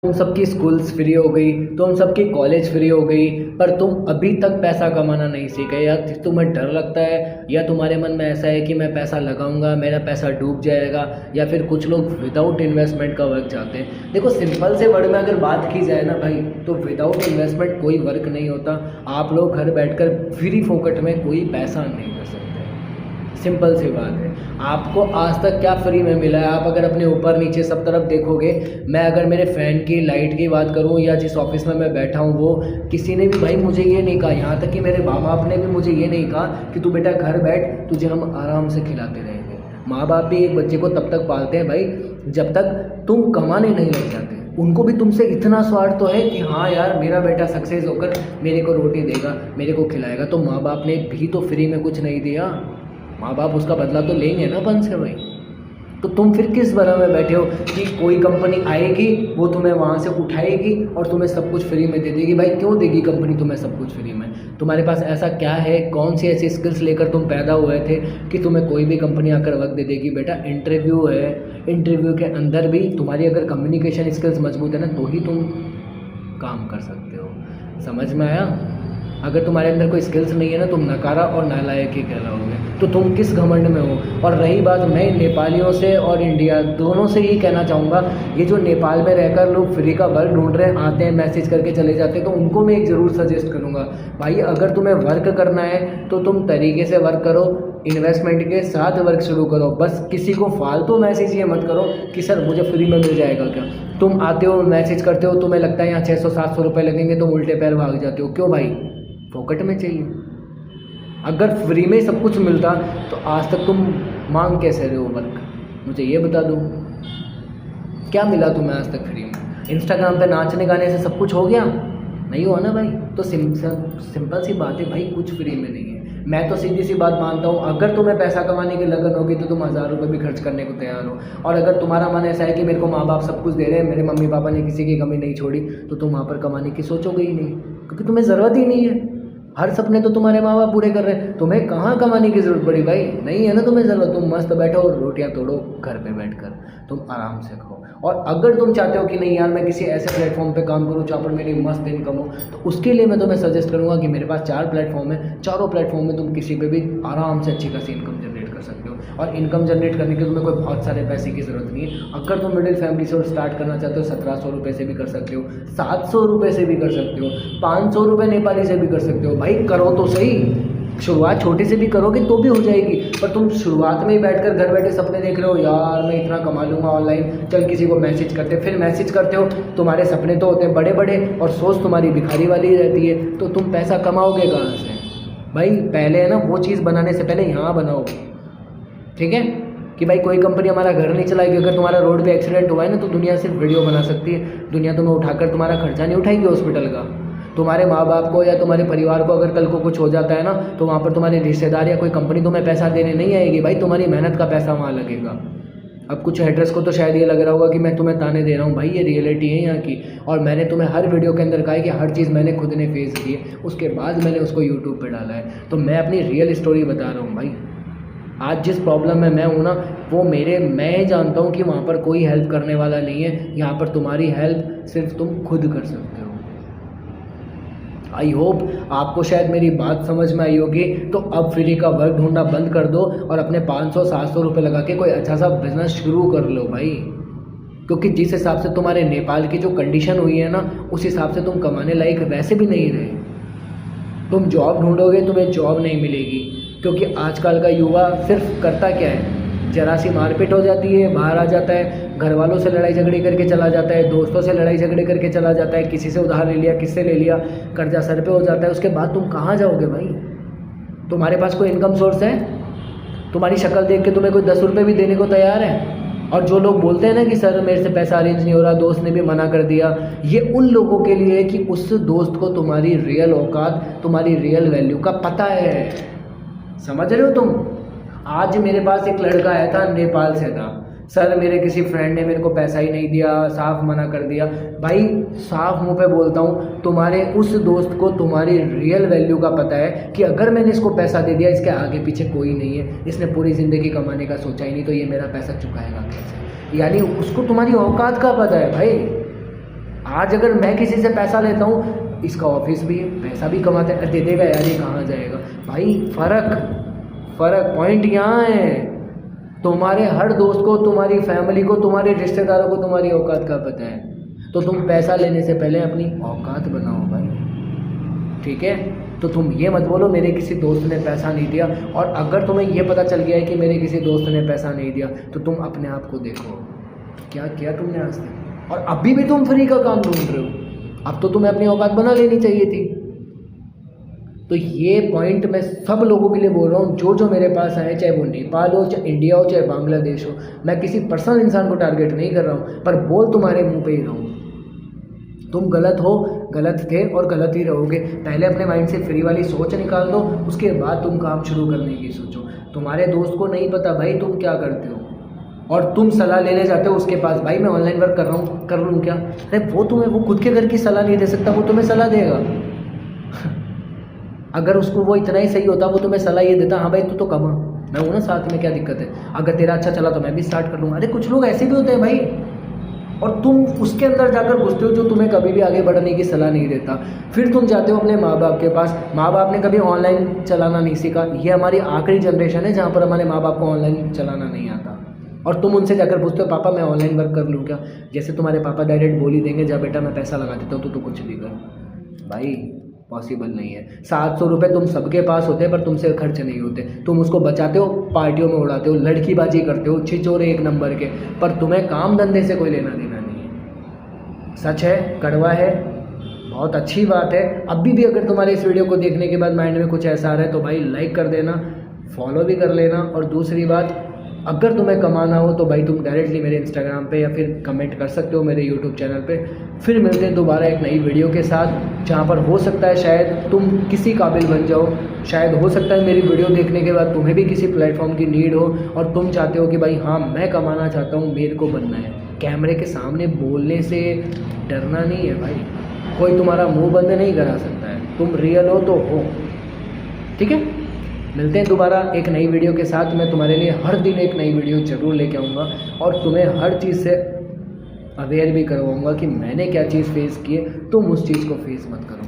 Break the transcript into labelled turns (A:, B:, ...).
A: तुम सबकी schools free हो गई, तुम सबकी कॉलेज फ्री हो गई, पर तुम अभी तक पैसा कमाना नहीं सीखे। या तुम्हें डर लगता है, या तुम्हारे मन में ऐसा है कि मैं पैसा लगाऊंगा मेरा पैसा डूब जाएगा, या फिर कुछ लोग विदाउट इन्वेस्टमेंट का वर्क चाहते हैं। देखो, सिंपल से वर्ड में अगर बात की जाए ना भाई, तो विदाउट इन्वेस्टमेंट कोई वर्क नहीं होता। आप लोग घर बैठकर फ्री फोकट में कोई पैसा नहीं कर सकते। सिंपल सी बात है। आपको आज तक क्या फ्री में मिला है? आप अगर अपने ऊपर नीचे सब तरफ देखोगे, मैं अगर मेरे फ़ैन की लाइट की बात करूं, या जिस ऑफिस में मैं बैठा हूं, वो किसी ने भी भाई मुझे ये नहीं कहा, यहाँ तक कि मेरे माँ बाप ने भी मुझे ये नहीं कहा कि तू बेटा घर बैठ, तुझे हम आराम से खिलाते रहेंगे। माँ बाप भी एक बच्चे को तब तक पालते हैं भाई जब तक तुम कमाने नहीं लग जाते। उनको भी तुमसे इतना स्वार्थ तो है कि हाँ यार, मेरा बेटा सक्सेस होकर मेरे को रोटी देगा, मेरे को खिलाएगा। तो माँ बाप ने भी तो फ्री में कुछ नहीं दिया, माँ बाप उसका बदला तो लेंगे ना अपन से भाई। तो तुम फिर किस भरा में बैठे हो कि कोई कंपनी आएगी, वो तुम्हें वहाँ से उठाएगी और तुम्हें सब कुछ फ्री में दे देगी? भाई क्यों देगी कंपनी तुम्हें सब कुछ फ्री में? तुम्हारे पास ऐसा क्या है, कौन सी ऐसी स्किल्स लेकर तुम पैदा हुए थे कि तुम्हें कोई भी कंपनी आकर वक्त दे देगी? बेटा इंटरव्यू है, इंटरव्यू के अंदर भी तुम्हारी अगर कम्युनिकेशन स्किल्स मजबूत है ना, तो ही तुम काम कर सकते हो। समझ में आया? अगर तुम्हारे अंदर कोई स्किल्स नहीं है ना, तुम नकारा और नालायक ही कहलाओगे। तो तुम किस घमंड में हो? और रही बात, मैं नेपालियों से और इंडिया दोनों से ही कहना चाहूँगा, ये जो नेपाल में रहकर लोग फ्री का वर्क ढूंढ रहे हैं, आते हैं मैसेज करके चले जाते हैं, तो उनको मैं एक ज़रूर सजेस्ट करूँगा, भाई अगर तुम्हें वर्क करना है तो तुम तरीके से वर्क करो, इन्वेस्टमेंट के साथ वर्क शुरू करो। बस किसी को फालतू मैसेज ये मत करो कि सर मुझे फ्री में मिल जाएगा क्या। तुम आते हो, मैसेज करते हो, तुम्हें लगता है यहाँ 600-700 रुपये लगेंगे, तुम उल्टे पैर भाग जाते हो। क्यों भाई? फोकट में चाहिए। अगर फ्री में सब कुछ मिलता तो आज तक तुम मांग कैसे रहे हो वर्क? मुझे ये बता दो, क्या मिला तुम्हें आज तक फ्री में? इंस्टाग्राम पे नाचने गाने से सब कुछ हो गया? नहीं हुआ ना भाई। तो सिंपल सी बात है भाई, कुछ फ्री में नहीं है। मैं तो सीधी सी बात मानता हूँ, अगर तुम्हें पैसा कमाने की लगन होगी तो तुम 1000 रुपये भी खर्च करने को तैयार हो। और अगर तुम्हारा मन ऐसा है कि मेरे को माँ बाप सब कुछ दे रहे हैं, मेरे मम्मी पापा ने किसी की कमी नहीं छोड़ी, तो तुम वहाँ पर कमाने की सोचोगे ही नहीं, क्योंकि तुम्हें ज़रूरत ही नहीं है। हर सपने तो तुम्हारे माँ बाप पूरे कर रहे हैं, तुम्हें कहाँ कमाने की ज़रूरत पड़ी भाई? नहीं है ना तुम्हें ज़रूरत। तुम मस्त बैठो, रोटियाँ तोड़ो घर पे बैठकर, तुम आराम से खाओ। और अगर तुम चाहते हो कि नहीं यार, मैं किसी ऐसे प्लेटफॉर्म पे काम करूँ जहाँ पर मेरी मस्त इनकम हो, तो उसके लिए मैं तुम्हें सजेस्ट करूँगा कि मेरे पास 4 प्लेटफॉर्म है, चारों प्लेटफॉर्म में तुम किसी पे भी आराम से अच्छी खासी इनकम जनरेट कर सकते हो। और इनकम जनरेट करने के तुम्हें कोई बहुत सारे पैसे की ज़रूरत नहीं है। अगर तुम मिडिल फैमिली से स्टार्ट करना चाहते हो, 1700 रुपये से भी कर सकते हो, 700 रुपये से भी कर सकते हो, 500 रुपये नेपाली से भी कर सकते हो। भाई करो तो सही, शुरुआत छोटे से भी करोगे तो भी हो जाएगी। पर तुम शुरुआत में ही बैठकर घर बैठे सपने देख रहे हो, यार मैं इतना कमा लूँगा ऑनलाइन, चल किसी को मैसेज करते, फिर मैसेज करते हो, तुम्हारे सपने तो होते हैं बड़े बड़े और सोच तुम्हारी भिखारी वाली रहती है, तो तुम पैसा कमाओगे कहाँ से? भाई पहले है ना, वो चीज़ बनाने से पहले यहाँ बनाओ, ठीक है? कि भाई कोई कंपनी हमारा घर नहीं चलाएगी। अगर तुम्हारा रोड पे एक्सीडेंट हुआ है ना, तो दुनिया सिर्फ वीडियो बना सकती है, दुनिया तुम्हें उठाकर तुम्हारा खर्चा नहीं उठाएगी हॉस्पिटल का। तुम्हारे माँ बाप को या तुम्हारे परिवार को अगर कल को कुछ हो जाता है ना, तो वहाँ पर तुम्हारे रिश्तेदार या कोई कंपनी तुम्हें पैसा देने नहीं आएगी भाई, तुम्हारी मेहनत का पैसा वहाँ लगेगा। अब कुछ हेटर्स को तो शायद ये लग रहा होगा कि मैं तुम्हें ताने दे रहा हूँ, भाई ये रियलिटी है यहाँ की। और मैंने तुम्हें हर वीडियो के अंदर कहा है कि हर चीज़ मैंने खुद ने फेस की है, उसके बाद मैंने उसको यूट्यूब पर डाला है। तो मैं अपनी रियल स्टोरी बता रहा हूँ भाई। आज जिस प्रॉब्लम में मैं हूँ ना, वो मैं जानता हूँ कि वहाँ पर कोई हेल्प करने वाला नहीं है। यहाँ पर तुम्हारी हेल्प सिर्फ तुम खुद कर सकते हो। आई होप आपको शायद मेरी बात समझ में आई होगी। तो अब फ्री का वर्क ढूंढना बंद कर दो और अपने 500-700 रुपये लगा के कोई अच्छा सा बिजनेस शुरू कर लो भाई। क्योंकि जिस हिसाब से तुम्हारे नेपाल की जो कंडीशन हुई है ना, उस हिसाब से तुम कमाने लायक वैसे भी नहीं रहे। तुम जॉब ढूंढोगे, तुम्हें जॉब नहीं मिलेगी, क्योंकि आजकल का युवा सिर्फ करता क्या है, जरा सी मारपीट हो जाती है, बाहर आ जाता है, घर वालों से लड़ाई झगड़े करके चला जाता है, दोस्तों से लड़ाई झगड़े करके चला जाता है, किसी से उधार ले लिया, किससे ले लिया, कर्जा सर पे हो जाता है। उसके बाद तुम कहाँ जाओगे भाई? तुम्हारे पास कोई इनकम सोर्स है? तुम्हारी शक्ल देख के तुम्हें कोई 10 रुपये भी देने को तैयार है? और जो लोग बोलते हैं ना कि सर मेरे से पैसा अरेंज नहीं हो रहा, दोस्त ने भी मना कर दिया, ये उन लोगों के लिए है कि उस दोस्त को तुम्हारी रियल औकात, तुम्हारी रियल वैल्यू का पता है। समझ रहे हो तुम? आज मेरे पास एक लड़का आया था, नेपाल से था, सर मेरे किसी फ्रेंड ने मेरे को पैसा ही नहीं दिया, साफ मना कर दिया। भाई साफ मुंह पे बोलता हूँ, तुम्हारे उस दोस्त को तुम्हारी रियल वैल्यू का पता है कि अगर मैंने इसको पैसा दे दिया, इसके आगे पीछे कोई नहीं है, इसने पूरी ज़िंदगी कमाने का सोचा ही नहीं, तो ये मेरा पैसा चुकाएगा कैसे? यानी उसको तुम्हारी औकात का पता है भाई। आज अगर मैं किसी से पैसा लेता हूँ, इसका ऑफिस भी है, पैसा भी कमाता है, दे देगा यार, ये कहाँ जाएगा भाई। फ़र्क पॉइंट यहाँ है, तुम्हारे हर दोस्त को, तुम्हारी फैमिली को, तुम्हारे रिश्तेदारों को तुम्हारी औकात का पता है। तो तुम पैसा लेने से पहले अपनी औकात बनाओ भाई, ठीक है। तो तुम ये मत बोलो मेरे किसी दोस्त ने पैसा नहीं दिया, और अगर तुम्हें ये पता चल गया है कि मेरे किसी दोस्त ने पैसा नहीं दिया, तो तुम अपने आप को देखो क्या किया तुमने आज तक, और अभी भी तुम फ्री का काम ढूंढ रहे हो। अब तो तुम्हें अपनी औकात बना लेनी चाहिए थी। तो ये पॉइंट मैं सब लोगों के लिए बोल रहा हूँ, जो मेरे पास आए, चाहे वो नेपाल हो, चाहे इंडिया हो, चाहे बांग्लादेश हो। मैं किसी पर्सनल इंसान को टारगेट नहीं कर रहा हूँ, पर बोल तुम्हारे मुंह पे ही रहा हूँ। तुम गलत हो, गलत थे और गलत ही रहोगे। पहले अपने माइंड से फ्री वाली सोच निकाल दो, उसके बाद तुम काम शुरू करने की सोचो। तुम्हारे दोस्त को नहीं पता भाई तुम क्या करते हो, और तुम सलाह लेने जाते हो उसके पास, भाई मैं ऑनलाइन वर्क कर रहा हूँ, कर लूँ क्या? अरे वो खुद के घर की सलाह नहीं दे सकता, वो तुम्हें सलाह देगा। अगर उसको वो इतना ही सही होता, वो तुम्हें सलाह ये देता, हाँ भाई तू तो कमा, मैं हूँ ना साथ में, क्या दिक्कत है? अगर तेरा अच्छा चला तो मैं भी स्टार्ट कर लूँगा। अरे कुछ लोग ऐसे भी होते हैं भाई, और तुम उसके अंदर जाकर घुसते हो जो तुम्हें कभी भी आगे बढ़ने की सलाह नहीं देता। फिर तुम जाते हो अपने माँ बाप के पास, माँ बाप ने कभी ऑनलाइन चलाना नहीं सीखा। ये हमारी आखिरी जनरेशन है जहाँ पर हमारे माँ बाप को ऑनलाइन चलाना नहीं आता, और तुम उनसे जाकर पूछते हो पापा मैं ऑनलाइन वर्क कर लूँ क्या? जैसे तुम्हारे पापा डायरेक्ट बोल ही देंगे जा बेटा मैं पैसा लगा देता हूँ तो कुछ भी कर। भाई पॉसिबल नहीं है। 700 रुपये तुम सबके पास होते हैं, पर तुमसे खर्च नहीं होते। तुम उसको बचाते हो, पार्टियों में उड़ाते हो, लड़कीबाजी करते हो, छिचोरे एक नंबर के, पर तुम्हें काम धंधे से कोई लेना देना नहीं है। सच है, कड़वा है, बहुत अच्छी बात है। अभी भी अगर तुम्हारे इस वीडियो को देखने के बाद माइंड में कुछ ऐसा आ रहा है तो भाई लाइक कर देना, फॉलो भी कर लेना। और दूसरी बात, अगर तुम्हें कमाना हो तो भाई तुम डायरेक्टली मेरे इंस्टाग्राम पे या फिर कमेंट कर सकते हो मेरे यूट्यूब चैनल पे। फिर मिलते हैं दोबारा एक नई वीडियो के साथ, जहाँ पर हो सकता है शायद तुम किसी काबिल बन जाओ। शायद हो सकता है मेरी वीडियो देखने के बाद तुम्हें भी किसी प्लेटफॉर्म की नीड हो, और तुम चाहते हो कि भाई हाँ मैं कमाना चाहता हूँ, मेरे को बनना है। कैमरे के सामने बोलने से डरना नहीं है भाई, कोई तुम्हारा मुँह बंद नहीं करा सकता है। तुम रियल हो तो हो, ठीक है। मिलते हैं दोबारा एक नई वीडियो के साथ। मैं तुम्हारे लिए हर दिन एक नई वीडियो ज़रूर लेके आऊँगा, और तुम्हें हर चीज़ से अवेयर भी करवाऊँगा कि मैंने क्या चीज़ फेस की है, तुम उस चीज़ को फेस मत करो।